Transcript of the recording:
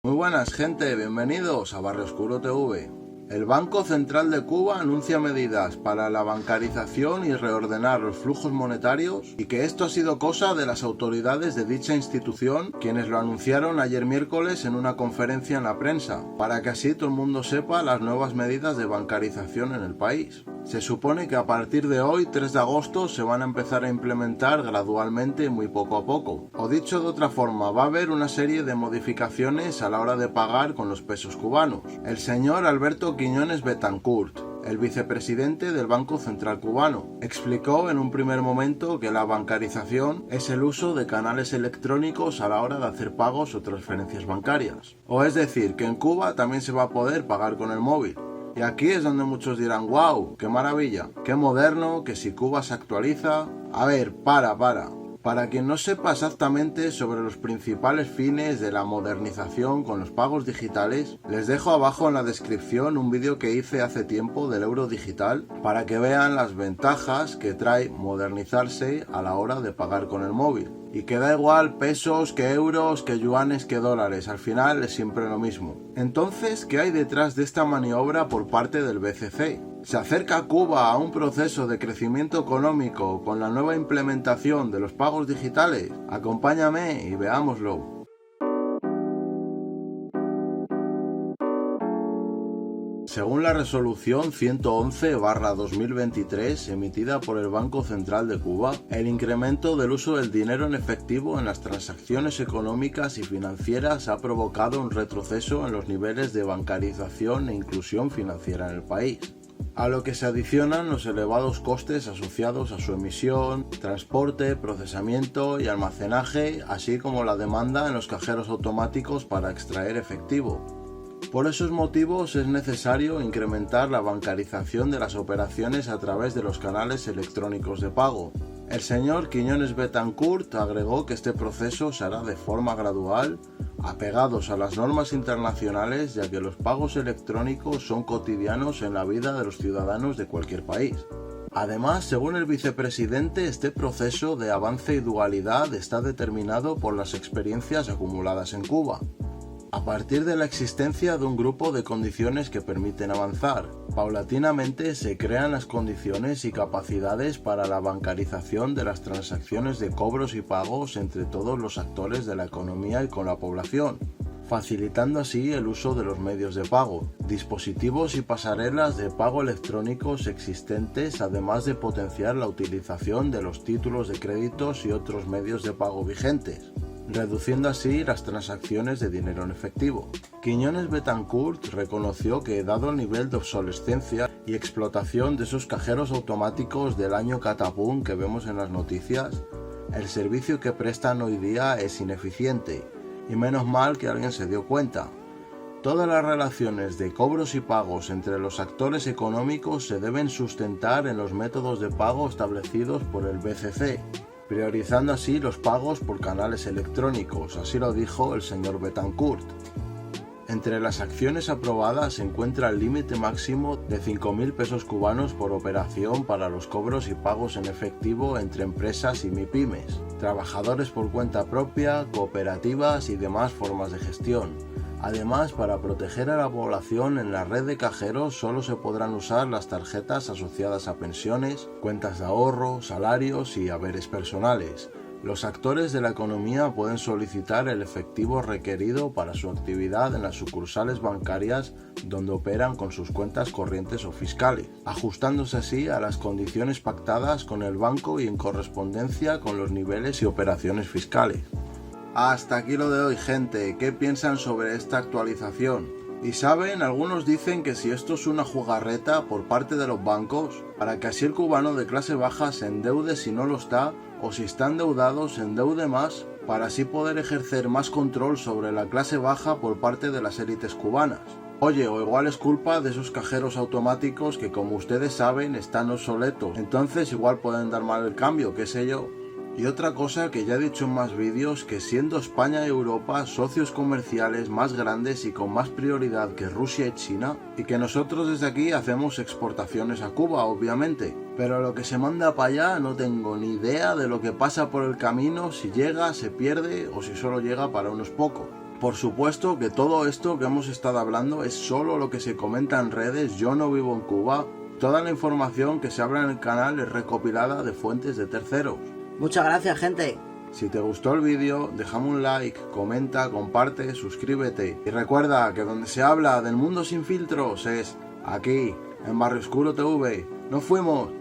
Muy buenas gente, bienvenidos a Barrio Oscuro TV. El Banco Central de Cuba anuncia medidas para la bancarización y reordenar los flujos monetarios, y que esto ha sido cosa de las autoridades de dicha institución, quienes lo anunciaron ayer miércoles en una conferencia en la prensa, para que así todo el mundo sepa las nuevas medidas de bancarización en el país. Se supone que a partir de hoy, 3 de agosto, se van a empezar a implementar gradualmente y muy poco a poco. O dicho de otra forma, va a haber una serie de modificaciones a la hora de pagar con los pesos cubanos. El señor Alberto Quiñones Betancourt, el vicepresidente del Banco Central Cubano, explicó en un primer momento que la bancarización es el uso de canales electrónicos a la hora de hacer pagos o transferencias bancarias. O es decir, que en Cuba también se va a poder pagar con el móvil. Y aquí es donde muchos dirán, wow, qué maravilla, qué moderno, que si Cuba se actualiza. A ver, Para quien no sepa exactamente sobre los principales fines de la modernización con los pagos digitales, les dejo abajo en la descripción un vídeo que hice hace tiempo del euro digital para que vean las ventajas que trae modernizarse a la hora de pagar con el móvil. Y que da igual pesos, que euros, que yuanes, que dólares, al final es siempre lo mismo. Entonces, ¿qué hay detrás de esta maniobra por parte del BCC? ¿Se acerca Cuba a un proceso de crecimiento económico con la nueva implementación de los pagos digitales? Acompáñame y veámoslo. Según la resolución 111/2023 emitida por el Banco Central de Cuba, el incremento del uso del dinero en efectivo en las transacciones económicas y financieras ha provocado un retroceso en los niveles de bancarización e inclusión financiera en el país, a lo que se adicionan los elevados costes asociados a su emisión, transporte, procesamiento y almacenaje, así como la demanda en los cajeros automáticos para extraer efectivo. Por esos motivos es necesario incrementar la bancarización de las operaciones a través de los canales electrónicos de pago. El señor Quiñones Betancourt agregó que este proceso se hará de forma gradual, apegados a las normas internacionales, ya que los pagos electrónicos son cotidianos en la vida de los ciudadanos de cualquier país. Además, según el vicepresidente, este proceso de avance y dualidad está determinado por las experiencias acumuladas en Cuba, a partir de la existencia de un grupo de condiciones que permiten avanzar. Paulatinamente se crean las condiciones y capacidades para la bancarización de las transacciones de cobros y pagos entre todos los actores de la economía y con la población, facilitando así el uso de los medios de pago, dispositivos y pasarelas de pago electrónicos existentes, además de potenciar la utilización de los títulos de créditos y otros medios de pago vigentes, reduciendo así las transacciones de dinero en efectivo. Quiñones Betancourt reconoció que, dado el nivel de obsolescencia y explotación de esos cajeros automáticos del año catapum que vemos en las noticias, el servicio que prestan hoy día es ineficiente, y menos mal que alguien se dio cuenta. Todas las relaciones de cobros y pagos entre los actores económicos se deben sustentar en los métodos de pago establecidos por el BCC, priorizando así los pagos por canales electrónicos, así lo dijo el señor Betancourt. Entre las acciones aprobadas se encuentra el límite máximo de 5.000 pesos cubanos por operación para los cobros y pagos en efectivo entre empresas y MIPYMES, trabajadores por cuenta propia, cooperativas y demás formas de gestión. Además, para proteger a la población en la red de cajeros solo se podrán usar las tarjetas asociadas a pensiones, cuentas de ahorro, salarios y haberes personales. Los actores de la economía pueden solicitar el efectivo requerido para su actividad en las sucursales bancarias donde operan con sus cuentas corrientes o fiscales, ajustándose así a las condiciones pactadas con el banco y en correspondencia con los niveles y operaciones fiscales. Hasta aquí lo de hoy, gente. ¿Qué piensan sobre esta actualización? Y saben, algunos dicen que si esto es una jugarreta por parte de los bancos, para que así el cubano de clase baja se endeude si no lo está, o si está endeudado se endeude más, para así poder ejercer más control sobre la clase baja por parte de las élites cubanas. Oye, o igual es culpa de esos cajeros automáticos que, como ustedes saben, están obsoletos, entonces igual pueden dar mal el cambio, qué sé yo. Y otra cosa que ya he dicho en más vídeos, que siendo España y Europa socios comerciales más grandes y con más prioridad que Rusia y China, y que nosotros desde aquí hacemos exportaciones a Cuba, obviamente, pero lo que se manda para allá no tengo ni idea de lo que pasa por el camino, si llega, se pierde o si solo llega para unos pocos. Por supuesto que todo esto que hemos estado hablando es solo lo que se comenta en redes, yo no vivo en Cuba. Toda la información que se habla en el canal es recopilada de fuentes de terceros. Muchas gracias, gente. Si te gustó el vídeo, déjame un like, comenta, comparte, suscríbete. Y recuerda que donde se habla del mundo sin filtros es aquí, en Barrio Oscuro TV. ¡Nos fuimos!